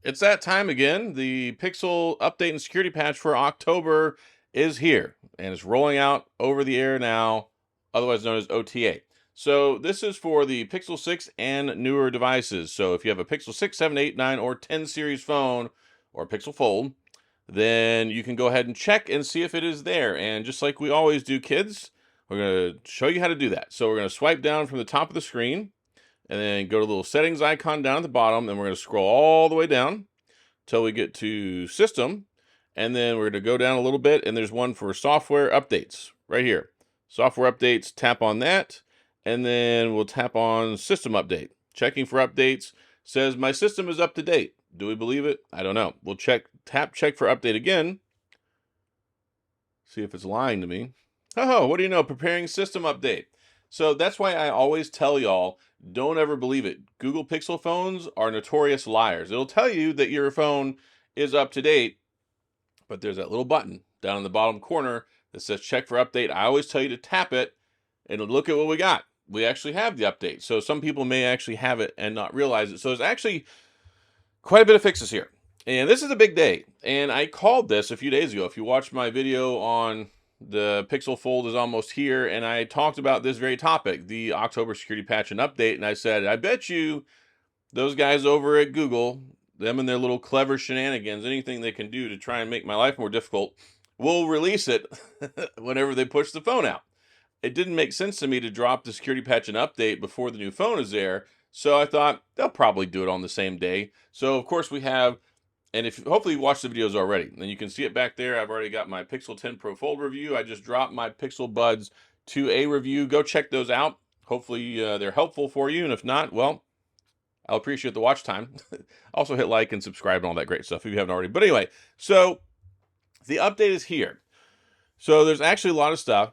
It's that time again. The Pixel update and security patch for October is here and it's rolling out over the air now, otherwise known as OTA. So this is for the Pixel 6 and newer devices. So if you have a Pixel 6, 7, 8, 9, or 10 series phone or Pixel Fold, then you can go ahead and check and see if it is there. And just like we always do, kids, we're going to show you how to do that. So we're going to swipe down from the top of the screen and then go to the little settings icon down at the bottom, and we're going to scroll all the way down till we get to system, and then we're going to go down a little bit, and there's one for software updates right here. Software updates, tap on that, and then we'll tap on system update. Checking for updates, says my system is up to date. Do we believe it? I don't know. We'll check for update again. See if it's lying to me. Oh, what do you know? Preparing system update. So that's why I always tell y'all, don't ever believe it. Google Pixel phones are notorious liars. It'll tell you that your phone is up to date, but there's that little button down in the bottom corner that says check for update. I always tell you to tap it and look at what we got. We actually have the update. So some people may actually have it and not realize it. So there's actually quite a bit of fixes here. And this is a big day. And I called this a few days ago. If you watched my video on the Pixel Fold is almost here, and I talked about this very topic, the October security patch and update, and I said, I bet you those guys over at Google, them and their little clever shenanigans, anything they can do to try and make my life more difficult, will release it whenever they push the phone out. It didn't make sense to me to drop the security patch and update before the new phone is there, so I thought they'll probably do it on the same day. So of course we have, and if hopefully you watched the videos already, and you can see it back there. I've already got my Pixel 10 Pro Fold review. I just dropped my Pixel Buds 2a review. Go check those out. Hopefully they're helpful for you, and if not, well, I'll appreciate the watch time. Also hit like and subscribe and all that great stuff if you haven't already. But anyway, so the update is here. So there's actually a lot of stuff.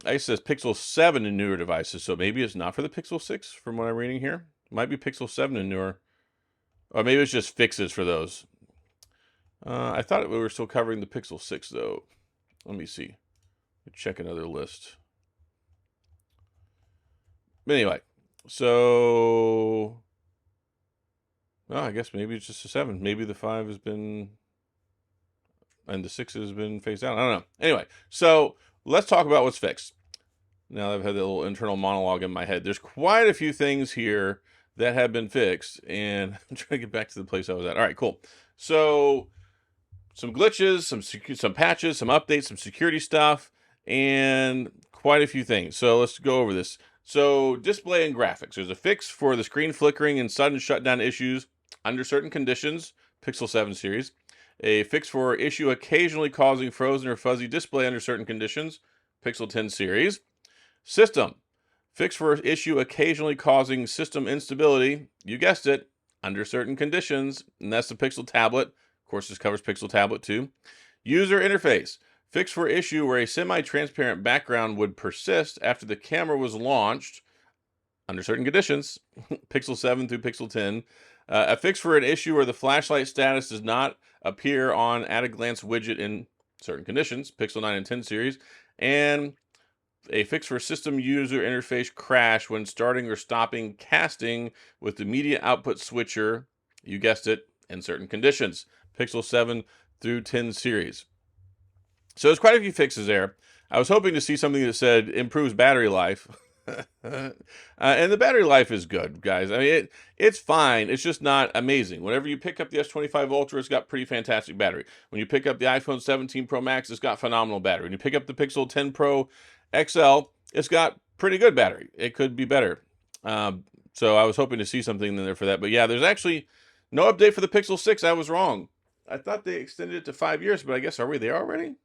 It says Pixel 7 and newer devices, so maybe it's not for the Pixel 6 from what I'm reading here. It might be Pixel 7 and newer. Or maybe it's just fixes for those. I thought we were still covering the Pixel 6, though. Let me see. Check another list. But anyway, so... Well, I guess maybe it's just a 7. Maybe the 5 has been... and the 6 has been phased out. I don't know. Anyway, so let's talk about what's fixed. Now that I've had that little internal monologue in my head, there's quite a few things here that have been fixed, and I'm trying to get back to the place I was at. All right, cool. So some glitches, some patches, some updates, some security stuff, and quite a few things. So let's go over this. So display and graphics. There's a fix for the screen flickering and sudden shutdown issues under certain conditions, Pixel 7 series. A fix for issue occasionally causing frozen or fuzzy display under certain conditions, Pixel 10 series. System. Fix for issue occasionally causing system instability, you guessed it, under certain conditions, and that's the Pixel tablet. Of course, this covers Pixel tablet too. User interface. Fix for issue where a semi-transparent background would persist after the camera was launched, under certain conditions, Pixel 7 through Pixel 10. A fix for an issue where the flashlight status does not appear on at-a-glance widget in certain conditions, Pixel 9 and 10 series. And a fix for system user interface crash when starting or stopping casting with the media output switcher, you guessed it, in certain conditions, Pixel 7 through 10 series. So there's quite a few fixes there. I was hoping to see something that said improves battery life. And the battery life is good, guys. I mean, it's fine. It's just not amazing. Whenever you pick up the S25 Ultra, it's got pretty fantastic battery. When you pick up the iPhone 17 Pro Max, it's got phenomenal battery. When you pick up the Pixel 10 Pro XL, it's got pretty good battery. It could be better. So I was hoping to see something in there for that. But yeah, there's actually no update for the Pixel 6. I was wrong. I thought they extended it to 5 years, but I guess, are we there already?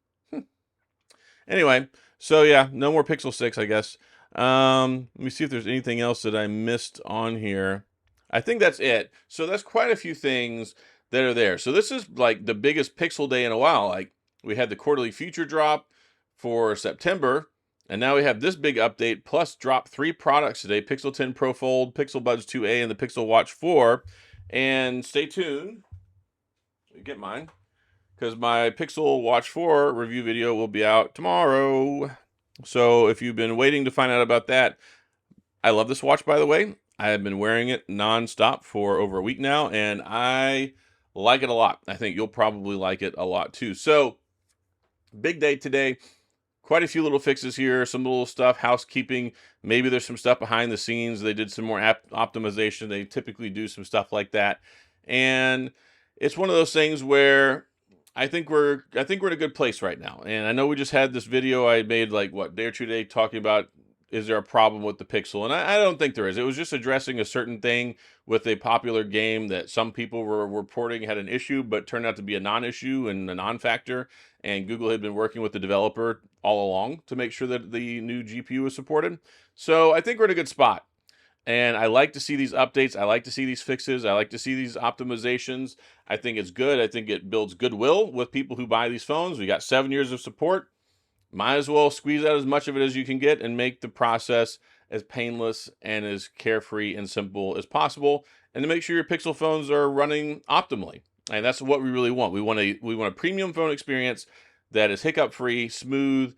Anyway, so yeah, no more Pixel 6, I guess. Let me see if there's anything else that I missed on here. I think that's it. So that's quite a few things that are there. So this is like the biggest Pixel day in a while. Like we had the quarterly feature drop for September, and now we have this big update, plus drop 3 products today, Pixel 10 Pro Fold, Pixel Buds 2a, and the Pixel Watch 4. And stay tuned. Get mine, because my Pixel Watch 4 review video will be out tomorrow. So if you've been waiting to find out about that, I love this watch, by the way. I have been wearing it nonstop for over a week now, and I like it a lot. I think you'll probably like it a lot too. So big day today. Quite a few little fixes here, some little stuff, housekeeping. Maybe there's some stuff behind the scenes. They did some more app optimization. They typically do some stuff like that. And it's one of those things where I think we're in a good place right now. And I know we just had this video I made like what, day or two today, talking about, is there a problem with the Pixel? And I don't think there is. It was just addressing a certain thing with a popular game that some people were reporting had an issue, but turned out to be a non-issue and a non-factor. And Google had been working with the developer all along to make sure that the new GPU was supported. So I think we're in a good spot. And I like to see these updates. I like to see these fixes. I like to see these optimizations. I think it's good. I think it builds goodwill with people who buy these phones. We got 7 years of support. Might as well squeeze out as much of it as you can get and make the process as painless and as carefree and simple as possible, and to make sure your Pixel phones are running optimally. And that's what we really want. We want a premium phone experience that is hiccup free, smooth,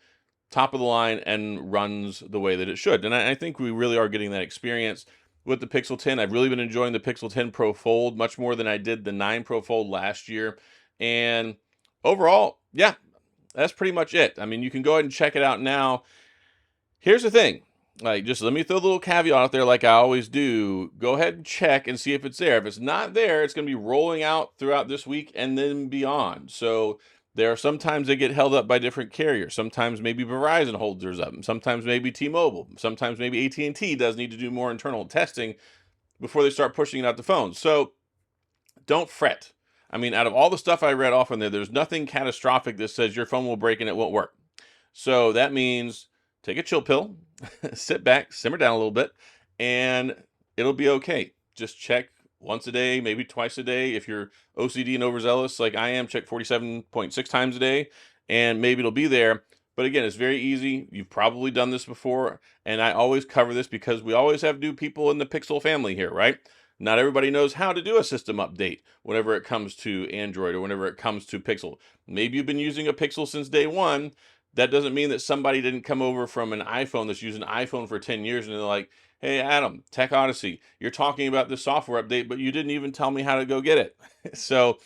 top of the line, and runs the way that it should. And I think we really are getting that experience with the Pixel 10. I've really been enjoying the Pixel 10 Pro Fold much more than I did the 9 Pro Fold last year. And overall, yeah, that's pretty much it. I mean, you can go ahead and check it out now. Here's the thing. Like, just let me throw a little caveat out there like I always do. Go ahead and check and see if it's there. If it's not there, it's going to be rolling out throughout this week and then beyond. So there are sometimes they get held up by different carriers. Sometimes maybe Verizon holds theirs up. Sometimes maybe T-Mobile. Sometimes maybe AT&T does need to do more internal testing before they start pushing it out to phones. So don't fret. I mean, out of all the stuff I read off on there, there's nothing catastrophic that says your phone will break and it won't work. So that means take a chill pill, sit back, simmer down a little bit, and it'll be okay. Just check once a day, maybe twice a day. If you're OCD and overzealous like I am, check 47.6 times a day, and maybe it'll be there. But again, it's very easy. You've probably done this before, and I always cover this because we always have new people in the Pixel family here, right? Not everybody knows how to do a system update whenever it comes to Android or whenever it comes to Pixel. Maybe you've been using a Pixel since day one. That doesn't mean that somebody didn't come over from an iPhone that's using an iPhone for 10 years and they're like, hey, Adam, Tech Odyssey, you're talking about the software update, but you didn't even tell me how to go get it. So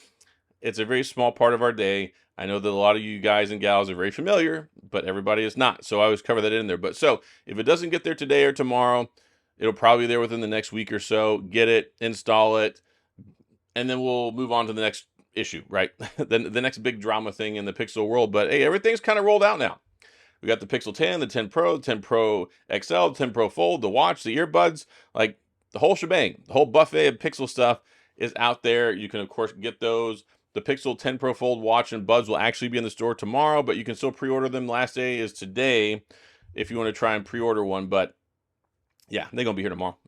it's a very small part of our day. I know that a lot of you guys and gals are very familiar, but everybody is not. So I always cover that in there. But so if it doesn't get there today or tomorrow, it'll probably be there within the next week or so. Get it, install it, and then we'll move on to the next issue, right? the next big drama thing in the Pixel world. But hey, everything's kind of rolled out now. We got the Pixel 10, the 10 Pro, the 10 Pro XL, the 10 Pro Fold, the watch, the earbuds, like the whole shebang. The whole buffet of Pixel stuff is out there. You can, of course, get those. The Pixel 10 Pro Fold watch and buds will actually be in the store tomorrow, but you can still pre-order them. Last day is today if you want to try and pre-order one. But yeah, they're going to be here tomorrow.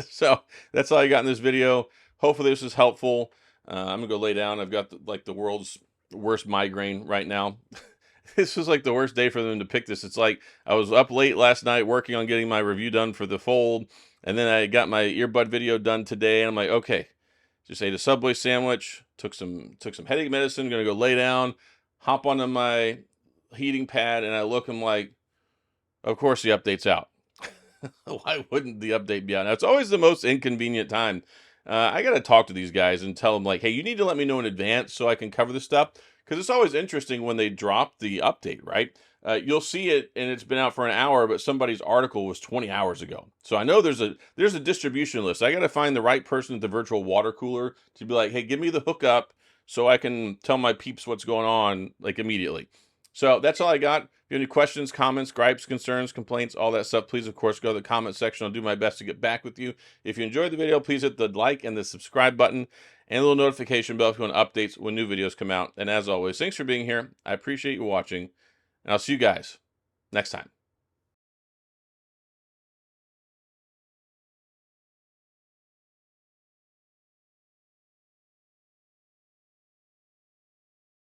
So that's all I got in this video. Hopefully this is helpful. I'm going to go lay down. I've got the world's worst migraine right now. This was like the worst day for them to pick this. It's like I was up late last night working on getting my review done for the Fold. And then I got my earbud video done today. And I'm like, okay, just ate a Subway sandwich, took some headache medicine, going to go lay down, hop onto my heating pad. And I look, I'm like, of course the update's out. Why wouldn't the update be out? Now, it's always the most inconvenient time. I got to talk to these guys and tell them, like, hey, you need to let me know in advance so I can cover this stuff. Because it's always interesting when they drop the update, right? You'll see it, and it's been out for an hour, but somebody's article was 20 hours ago. So I know there's a distribution list. I got to find the right person at the virtual water cooler to be like, hey, give me the hookup so I can tell my peeps what's going on, like, immediately. So that's all I got. If you have any questions, comments, gripes, concerns, complaints, all that stuff, please, of course, go to the comment section. I'll do my best to get back with you. If you enjoyed the video, please hit the like and the subscribe button and a little notification bell if you want updates when new videos come out. And as always, thanks for being here. I appreciate you watching, and I'll see you guys next time.